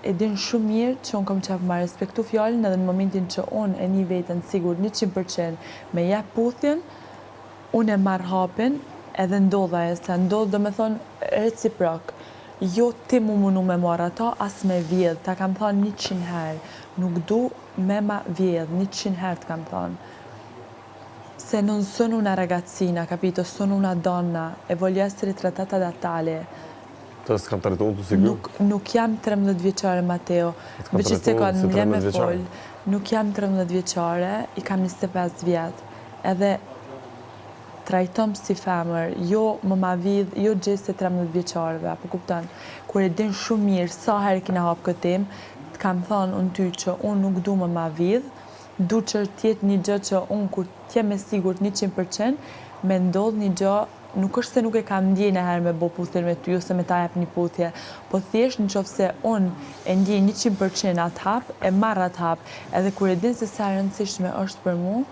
e din shumë mirë që unë kam qef ma respektu fjallin edhe në momentin që unë e një vetën sigur 100% me jep puthjen, unë e marrë hapin edhe ndodha e se ndodhë do me thonë reciprok. Jo ti mu munu me marrë ata, as me vjedh, ta kam thonë 100 herë. Nuk du me ma vjedh, 100 herë të kam thonë. Se non sono una ragazzina, capito? Sono una donna e voglio essere trattata da tale. Të s'kam të rritu të sigur? Nuk jam 13 vjeqare, Mateo. Bëqë se ka në mle me fol. Nuk jam 13 vjeqare, i kam 25 vjet. Edhe trajtom si femër, jo më ma vidh, jo gjese 13 vjeqareve, apo kupton? Kur e din shumë mirë, sa herë kina hapë këtë temë, të kam thonë unë ty që unë nuk du më ma vidh, du që tjetë një gjë që unë kur t'jem e sigur 100%, me ndodh një gjë, nuk është se nuk e kam ndje në herë me bo puthjen me ty, ose me ta jep një puthje, po thjesht në qofë se unë e ndje 100% atë hap, e marrë atë hap, edhe kur e din se sa rëndësishme është për mu,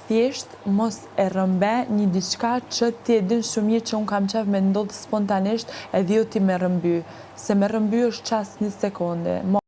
thjesht mos e rëmbe një diçka që ti e din shumë mirë që unë kam qef me ndodhë spontanisht edhe jo ti me rëmby. Se me rëmby është qas një sekonde.